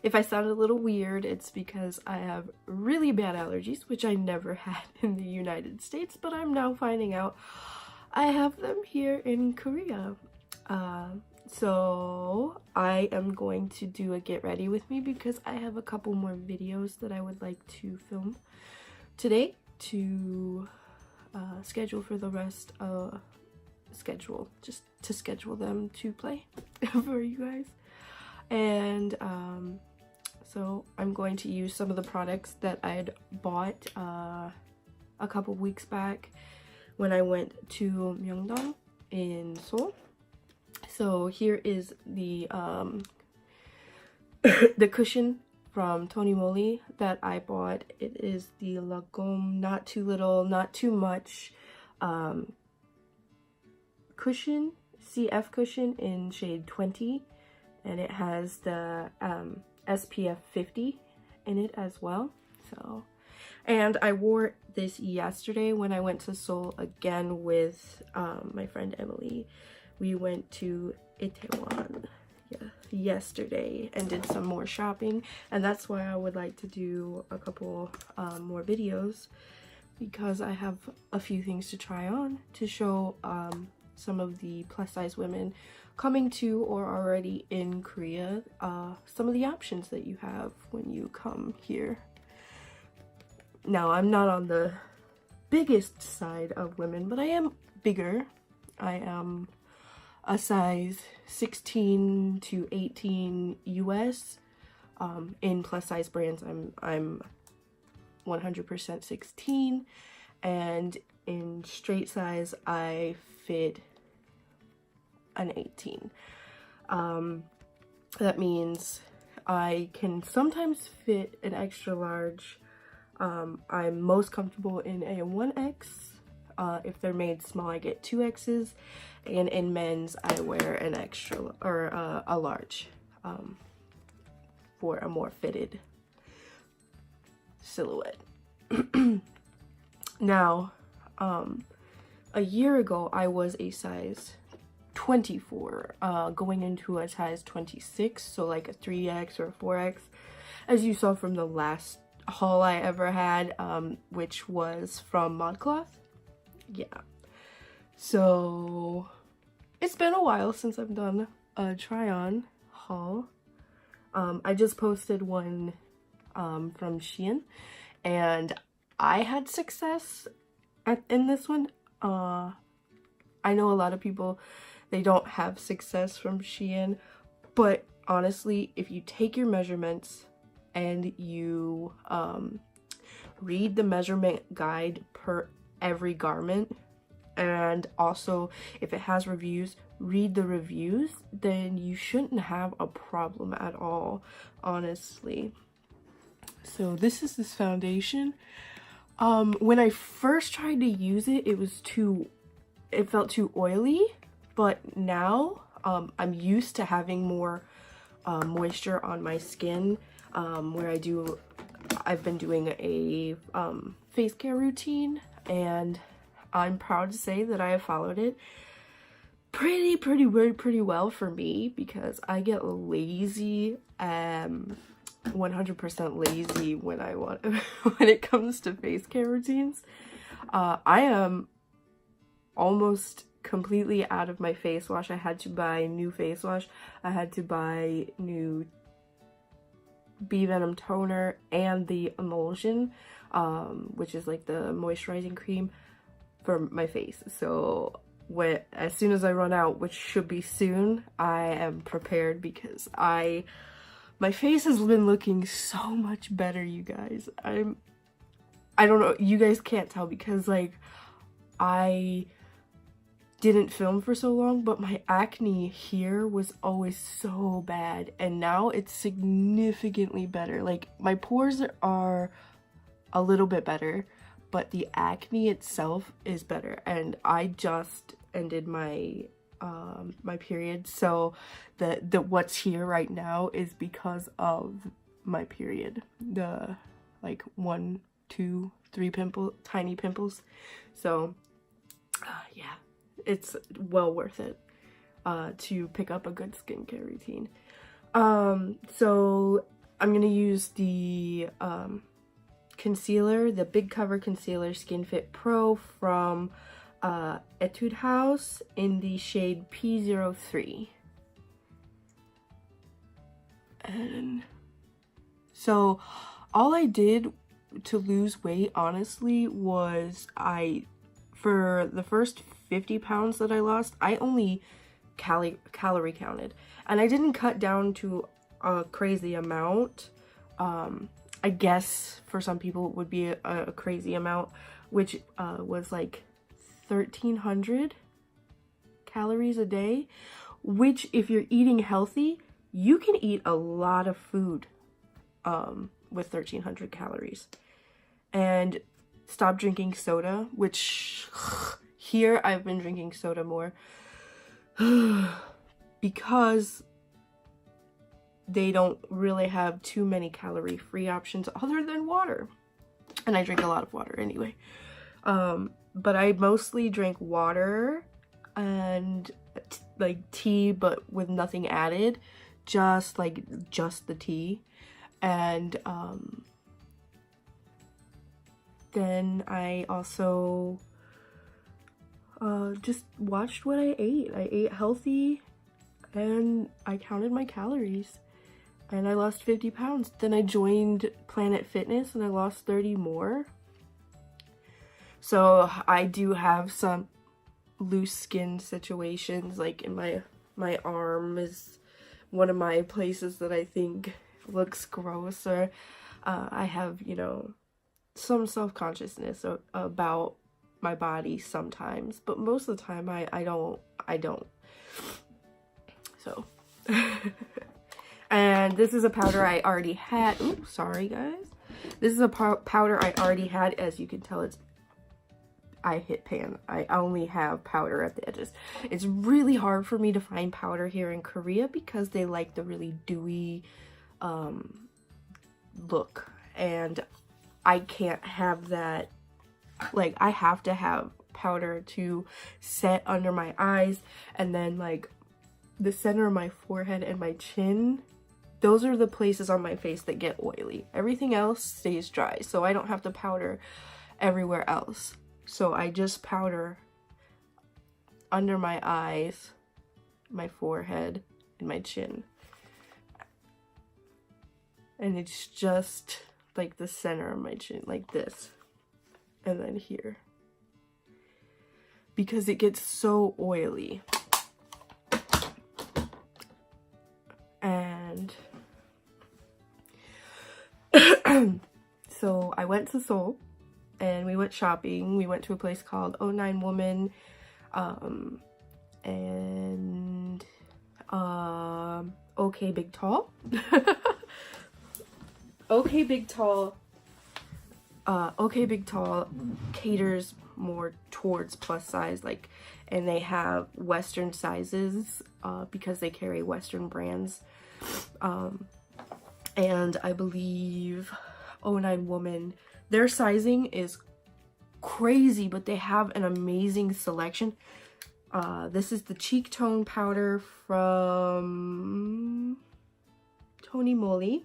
If I sound a little weird, it's because I have really bad allergies, which I never had in the United States, but I'm now finding out I have them here in Korea. So I am going to do a get ready with me because I have a couple more videos that I would like to film today to schedule for the rest of just to schedule them to play for you guys. And so I'm going to use some of the products that I had bought a couple weeks back when I went to Myeongdong in Seoul. So here is the the cushion from Tony Moly that I bought. It is the Lagom Not Too Little, Not Too Much cushion, CF cushion in shade 20, and it has the SPF 50 in it as well. So, and I wore this yesterday when I went to Seoul again with my friend Emily. We went to Itaewon yesterday and did some more shopping, and that's why I would like to do a couple more videos, because I have a few things to try on to show some of the plus size women coming to or already in Korea some of the options that you have when you come here. Now, I'm not on the biggest side of women, but I am bigger. I am a size 16 to 18 US. In plus size brands, I'm 100% 16, and in straight size I fit an 18. That means I can sometimes fit an extra large. I'm most comfortable in a 1X. If they're made small, I get 2Xs, and in men's I wear an extra or a large for a more fitted silhouette. Now, a year ago I was a size 24, going into a size 26, so like a 3X or a 4X, as you saw from the last haul I ever had, which was from ModCloth. Yeah, so it's been a while since I've done a try-on haul. I just posted one from Shein, and I had success in this one. I know a lot of people, they don't have success from Shein, but honestly, if you take your measurements and you read the measurement guide per every garment, and also if it has reviews, read the reviews, then you shouldn't have a problem at all, honestly. So this is this foundation. When I first tried to use it, it felt too oily, but now I'm used to having more moisture on my skin, where I've been doing a face care routine, and I'm proud to say that I have followed it pretty well for me, because I get lazy, 100% lazy when I want when it comes to face care routines. I am almost completely out of my face wash. I had to buy new face wash. I had to buy new Bee Venom toner and the emulsion, which is like the moisturizing cream for my face. So as soon as I run out, which should be soon, I am prepared, because my face has been looking so much better, you guys. I don't know, you guys can't tell because like I didn't film for so long, but my acne here was always so bad, and now it's significantly better. Like my pores are a little bit better, but the acne itself is better. And I just ended my my period, so the what's here right now is because of my period. The like 1, 2, 3 tiny pimples. So yeah, it's well worth it to pick up a good skincare routine. So I'm gonna use the concealer, the Big Cover Concealer Skin Fit Pro from Etude House in the shade P03. And so all I did to lose weight, honestly, was for the first 50 pounds that I lost, I only calorie counted. And I didn't cut down to a crazy amount. I guess for some people it would be a crazy amount, which was like 1,300 calories a day, which if you're eating healthy, you can eat a lot of food with 1,300 calories. And stop drinking soda, which here I've been drinking soda more because they don't really have too many calorie-free options other than water. And I drink a lot of water anyway. But I mostly drink water and like tea, but with nothing added. Just the tea. And then I also just watched what I ate. I ate healthy and I counted my calories and I lost 50 pounds. Then I joined Planet Fitness and I lost 30 more. So I do have some loose skin situations, like in my arm is one of my places that I think looks gross, or I have, you know, some self-consciousness about my body sometimes, but most of the time I don't. So and this is a powder I already had. Oops, sorry guys. This is a powder I already had. As you can tell, I hit pan. I only have powder at the edges. It's really hard for me to find powder here in Korea because they like the really dewy look, and I can't have that. Like, I have to have powder to set under my eyes, and then like the center of my forehead and my chin, those are the places on my face that get oily. Everything else stays dry, so I don't have to powder everywhere else. So I just powder under my eyes, my forehead, and my chin. And it's just like the center of my chin, like this. And then here. Because it gets so oily. And so I went to Seoul. And we went shopping. We went to a place called 09 Woman, and OK Big Tall. OK Big Tall. OK Big Tall caters more towards plus size, like, and they have Western sizes because they carry Western brands. And I believe 09 Woman, their sizing is crazy, but they have an amazing selection. This is the Cheektone Powder from Moly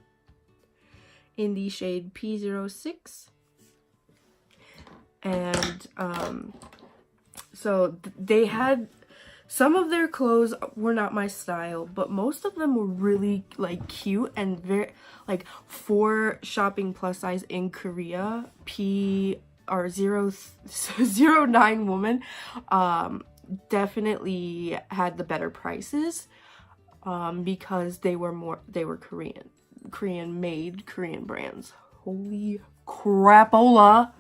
in the shade P06. And so they had, some of their clothes were not my style, but most of them were really like cute and very like, for shopping plus size in Korea, 09 Woman definitely had the better prices because they were Korean made, Korean brands. Holy crapola.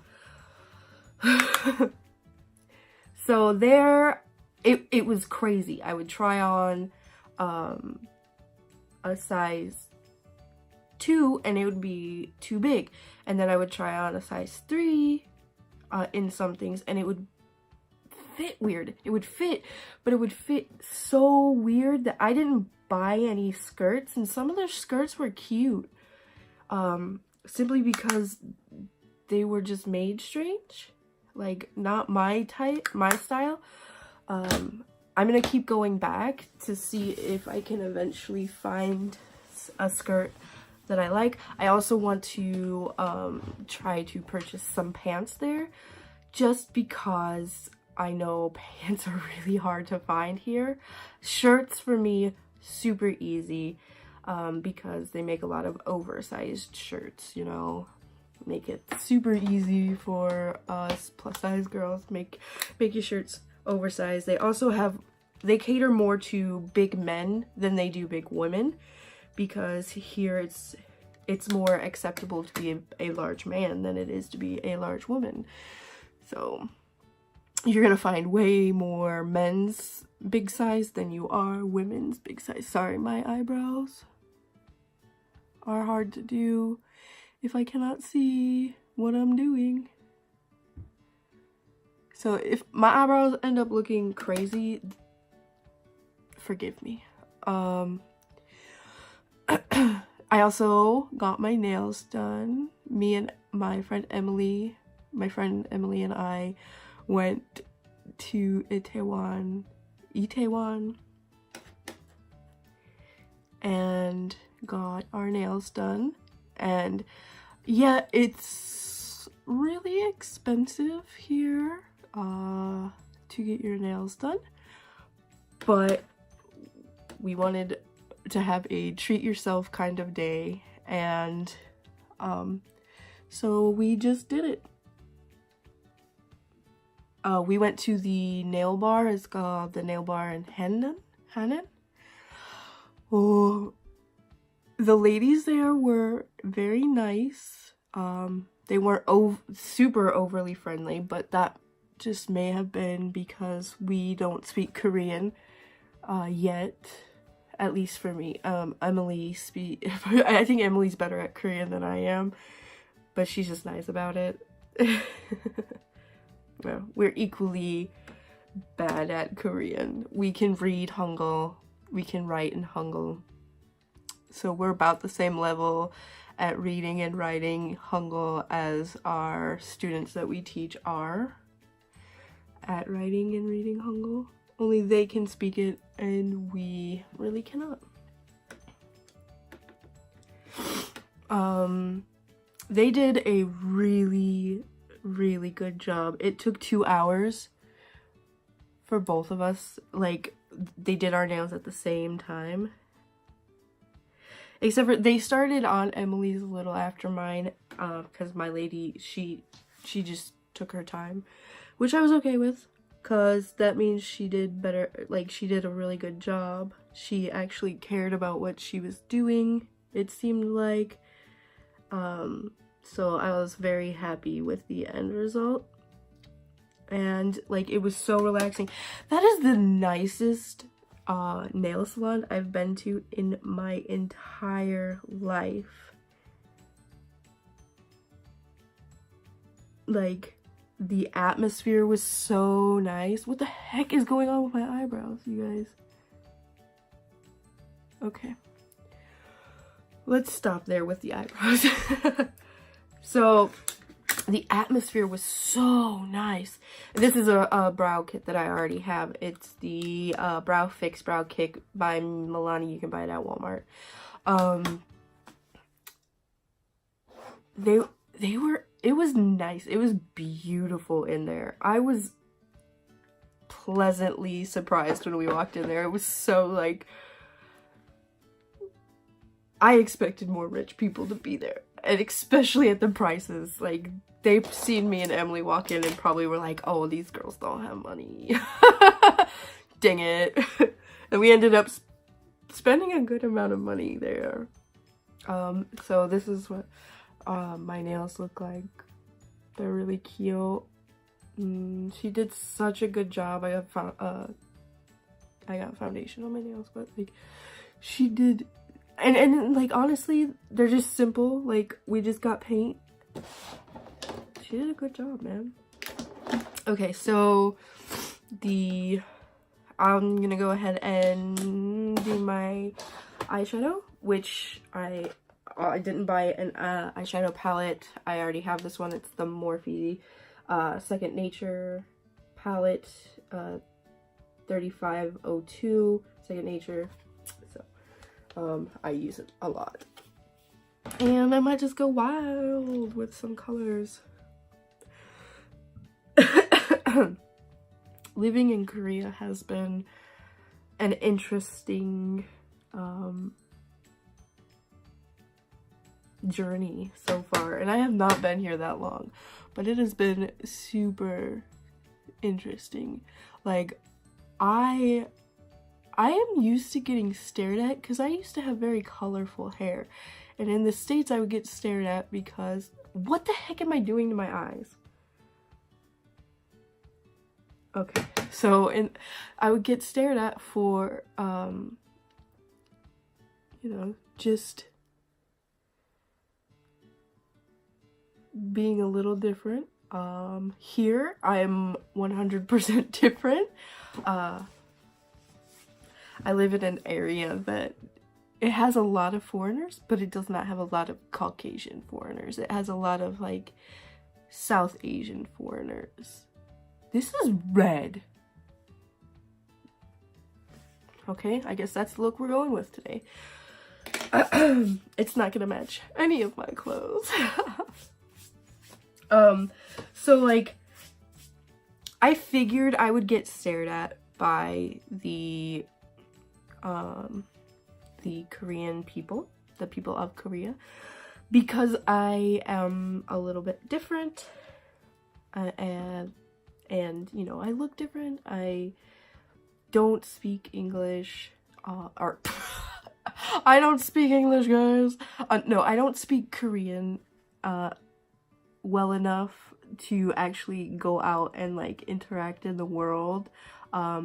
So there, it was crazy. I would try on a size 2 and it would be too big, and then I would try on a size 3 in some things and it would fit weird. It would fit, but it would fit so weird that I didn't buy any skirts, and some of their skirts were cute simply because they were just made strange, like not my type, my style. I'm gonna keep going back to see if I can eventually find a skirt that I like. I also want to try to purchase some pants there, just because I know pants are really hard to find here. Shirts for me, super easy, because they make a lot of oversized shirts, you know, make it super easy for us plus size girls. Make your shirts oversized. They also have, they cater more to big men than they do big women, because here it's more acceptable to be a large man than it is to be a large woman. So you're gonna find way more men's big size than you are women's big size. Sorry, my eyebrows are hard to do if I cannot see what I'm doing. So if my eyebrows end up looking crazy, forgive me. I also got my nails done. Me and my friend Emily and I went to Itaewon and got our nails done. And yeah, it's really expensive here to get your nails done, but we wanted to have a treat yourself kind of day, and so we just did it. We went to the nail bar. It's called the Nail Bar in Hanan. Oh, the ladies there were very nice. They weren't super overly friendly, but that just may have been because we don't speak Korean yet. At least for me. I think Emily's better at Korean than I am, but she's just nice about it. Well, we're equally bad at Korean. We can read Hangul, we can write in Hangul. So we're about the same level at reading and writing Hangul as our students that we teach are at writing and reading Hangul. Only they can speak it and we really cannot. They did a really good job. It took 2 hours for both of us. Like, they did our nails at the same time. Except for they started on Emily's a little after mine, because my lady, she just took her time, which I was okay with. Because that means she did better, like she did a really good job. She actually cared about what she was doing, it seemed like. So I was very happy with the end result. And like, it was so relaxing. That is the nicest nail salon I've been to in my entire life. Like, the atmosphere was so nice. What the heck is going on with my eyebrows, you guys? Okay. Let's stop there with the eyebrows. So, the atmosphere was so nice. This is a brow kit that I already have. It's the Brow Fix Brow Kit by Milani. You can buy it at Walmart. It was nice. It was beautiful in there. I was pleasantly surprised when we walked in there. It was so, like, I expected more rich people to be there. And especially at the prices. Like, they've seen me and Emily walk in and probably were like, oh, these girls don't have money. Dang it. And we ended up spending a good amount of money there. So this is what my nails look like. They're really cute. She did such a good job. I got foundation on my nails, but like, she did, and like, honestly, they're just simple. Like, we just got paint. She did a good job, man. Okay, so I'm gonna go ahead and do my eyeshadow, which I didn't buy an eyeshadow palette. I already have this one. It's the Morphe Second Nature palette, 3502 Second Nature. So I use it a lot. And I might just go wild with some colors. Living in Korea has been an interesting journey so far, and I have not been here that long, but it has been super interesting. Like, I am used to getting stared at because I used to have very colorful hair, and in the States I would get stared at because what the heck am I doing to my eyes? Okay, so I would get stared at for you know, just being a little different. Here I'm 100% different. I live in an area that it has a lot of foreigners, but it does not have a lot of Caucasian foreigners. It has a lot of like South Asian foreigners. This is red. Okay, I guess that's the look we're going with today. It's not gonna match any of my clothes. So like, I figured I would get stared at by the Korean people, the people of Korea, because I am a little bit different, and you know, I look different. I don't speak English, or I don't speak English, guys. No, I don't speak Korean well enough to actually go out and like interact in the world,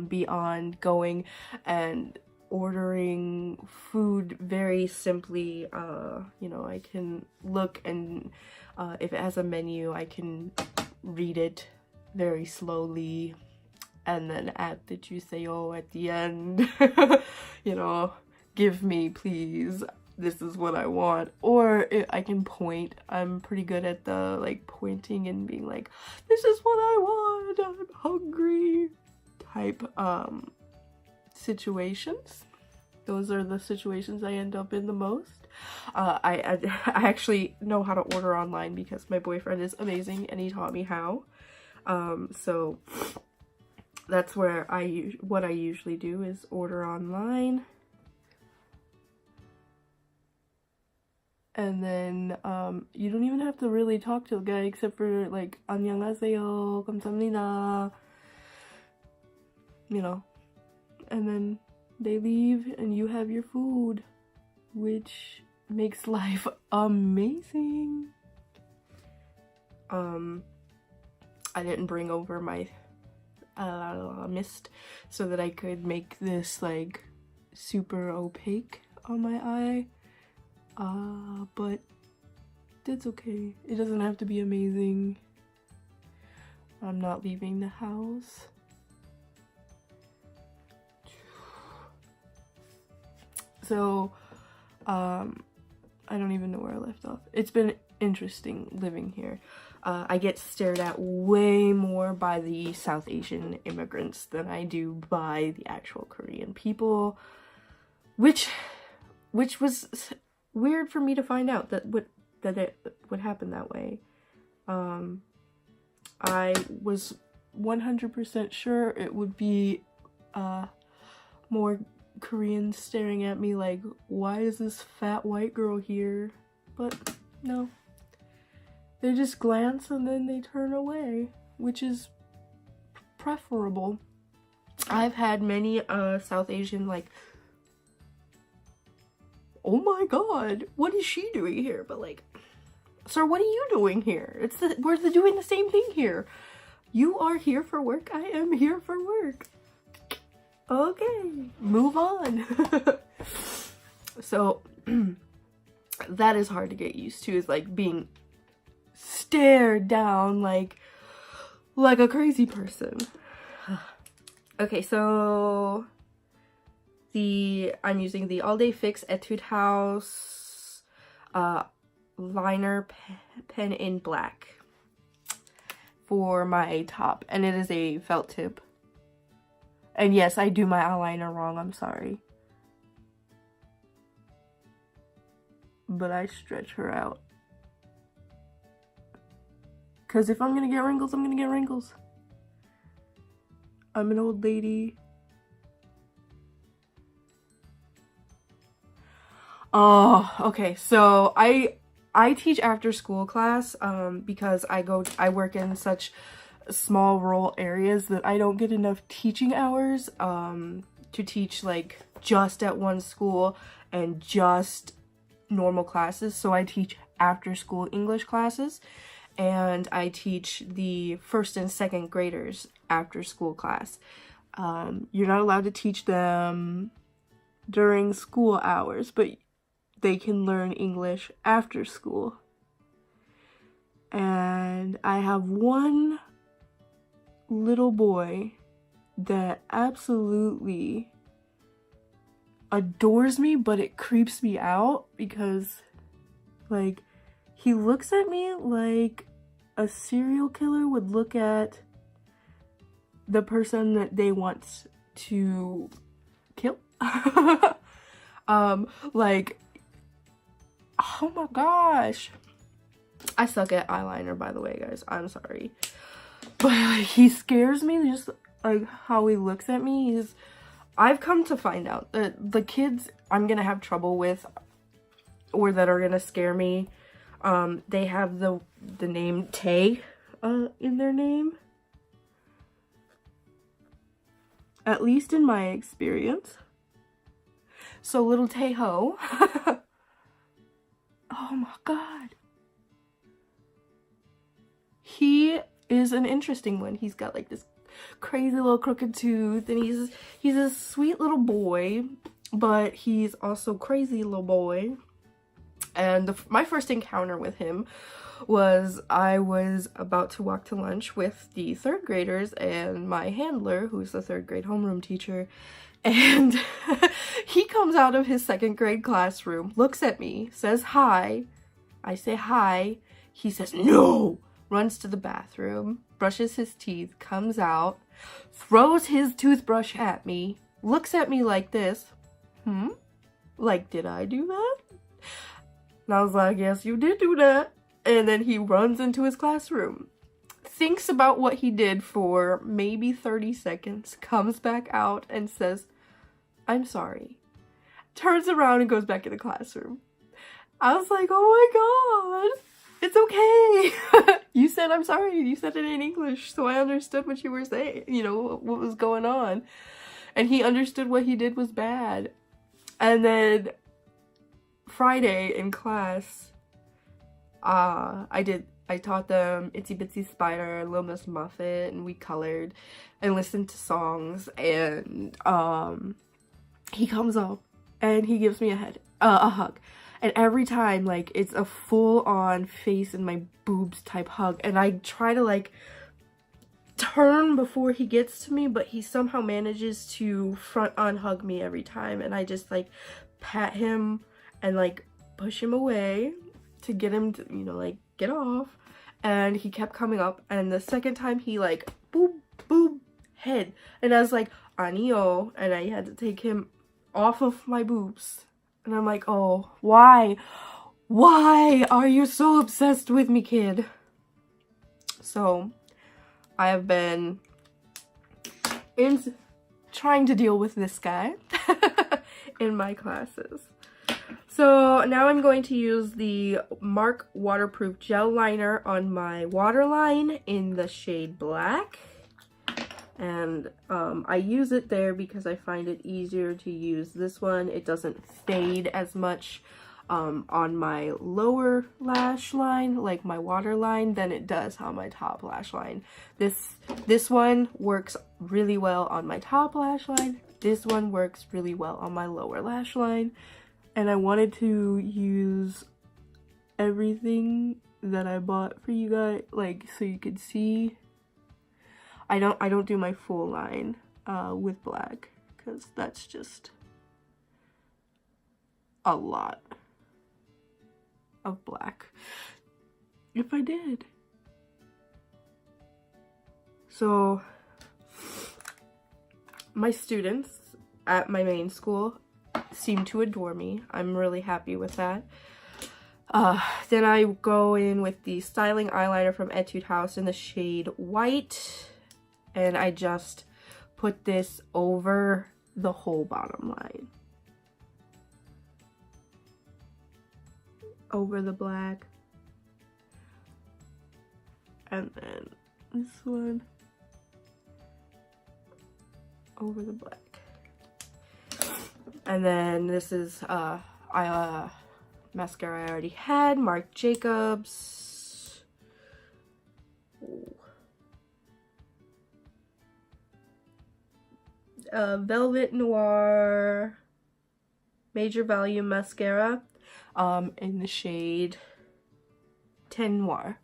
beyond going and ordering food very simply. You know, I can look, and if it has a menu, I can read it very slowly and then add the juiceyo at the end. You know, give me please, this is what I want. Or I can point. I'm pretty good at the like pointing and being like, this is what I want, I'm hungry type situations. Those are the situations I end up in the most. I actually know how to order online because my boyfriend is amazing and he taught me how. So that's where what I usually do is order online. And then you don't even have to really talk to the guy except for like 안녕하세요, 감사합니다, you know, and then they leave and you have your food, which makes life amazing. I didn't bring over my mist so that I could make this like super opaque on my eye. But that's okay. It doesn't have to be amazing. I'm not leaving the house. So, I don't even know where I left off. It's been interesting living here. I get stared at way more by the South Asian immigrants than I do by the actual Korean people, which was weird for me to find out that it would happen that way. I was 100% sure it would be more Koreans staring at me like, why is this fat white girl here? But no, they just glance and then they turn away, which is preferable. I've had many South Asian like, oh my god, what is she doing here? But like, sir, what are you doing here? We're doing the same thing here. You are here for work, I am here for work. Okay, move on. So that is hard to get used to, is like being stared down like a crazy person. Okay, so I'm using the All Day Fix Etude House liner pen in black for my top, and it is a felt tip. And yes, I do my eyeliner wrong, I'm sorry. but I stretch her out. Because if I'm gonna get wrinkles, I'm gonna get wrinkles. I'm an old lady. Oh, okay. So I teach after school class because I work in such small rural areas that I don't get enough teaching hours to teach like just at one school and just normal classes. So I teach after school English classes, and I teach the 1st and 2nd graders after school class. You're not allowed to teach them during school hours, but they can learn English after school. And I have one little boy that absolutely adores me, but it creeps me out because, like, he looks at me like a serial killer would look at the person that they want to kill. Like, oh my gosh. I suck at eyeliner, by the way, guys. I'm sorry. But like, he scares me just like how he looks at me. I've come to find out that the kids I'm gonna have trouble with or that are gonna scare me, they have the name Tay in their name. At least in my experience. So little Tay-Ho. Oh my god. He is an interesting one. He's got like this crazy little crooked tooth, and he's a sweet little boy, but he's also crazy little boy. And my first encounter with him was I was about to walk to lunch with the 3rd graders and my handler, who's the 3rd grade homeroom teacher, and he comes out of his 2nd grade classroom, looks at me, says hi. I say hi. He says no, runs to the bathroom, brushes his teeth, comes out, throws his toothbrush at me, looks at me like this. Like, did I do that? And I was like, yes, you did do that. And then he runs into his classroom, thinks about what he did for maybe 30 seconds, comes back out and says, I'm sorry. Turns around and goes back in the classroom. I was like, oh my god, it's okay. You said I'm sorry. You said it in English, so I understood what you were saying, you know, what was going on. And he understood what he did was bad. And then Friday in class, I taught them Itsy Bitsy Spider, Little Miss Muffet, and we colored and listened to songs, and he comes up and he gives me a hug. And every time, like, it's a full-on face in my boobs type hug, and I try to like turn before he gets to me, but he somehow manages to front on hug me every time, and I just like pat him and like push him away to get him to, you know, like get off. And he kept coming up, and the second time he like boop boop head, and I was like Anio, and I had to take him off of my boobs. And I'm like, oh, why are you so obsessed with me, kid? So I have been trying to deal with this guy in my classes. So now I'm going to use the Marc Waterproof Gel Liner on my waterline in the shade Black. And I use it there because I find it easier to use this one. It doesn't fade as much on my lower lash line, like my waterline, than it does on my top lash line. This one works really well on my top lash line. This one works really well on my lower lash line. And I wanted to use everything that I bought for you guys, like, so you could see. I don't do my full line with black, because that's just a lot of black if I did. So my students at my main school seem to adore me. I'm really happy with that. Then I go in with the styling eyeliner from Etude House in the shade White, and I just put this over the whole bottom line. Over the black. And then this one over the black. And then this is mascara I already had, Marc Jacobs. Velvet Noir Major Volume Mascara in the shade 10 Noir.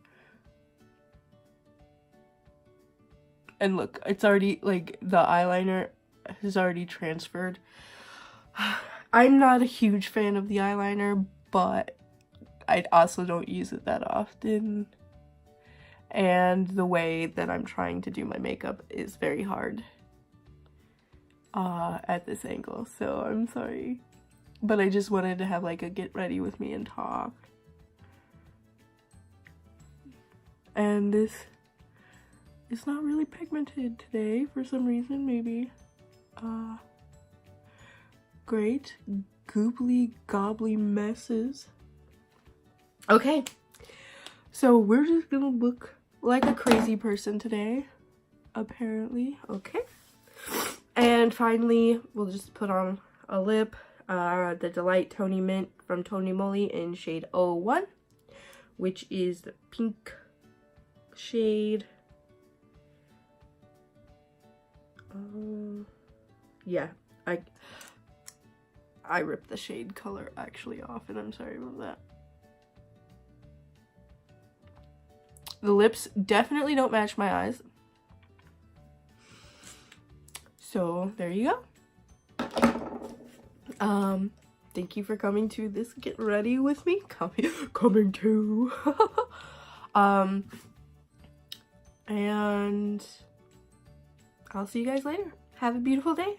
And look, it's already, like, the eyeliner has already transferred. I'm not a huge fan of the eyeliner, but I also don't use it that often. And the way that I'm trying to do my makeup is very hard at this angle, so I'm sorry. But I just wanted to have, like, a get ready with me and talk. And this is not really pigmented today for some reason, maybe. Great goobly gobbly messes. Okay, so we're just gonna look like a crazy person today, apparently. Okay, and finally we'll just put on a lip, the Delight Tony Mint from Tony Moly in shade 01, which is the pink shade. Yeah, I ripped the shade color actually off, and I'm sorry about that. The lips definitely don't match my eyes. So there you go. Thank you for coming to this get ready with me. Coming to. And I'll see you guys later. Have a beautiful day.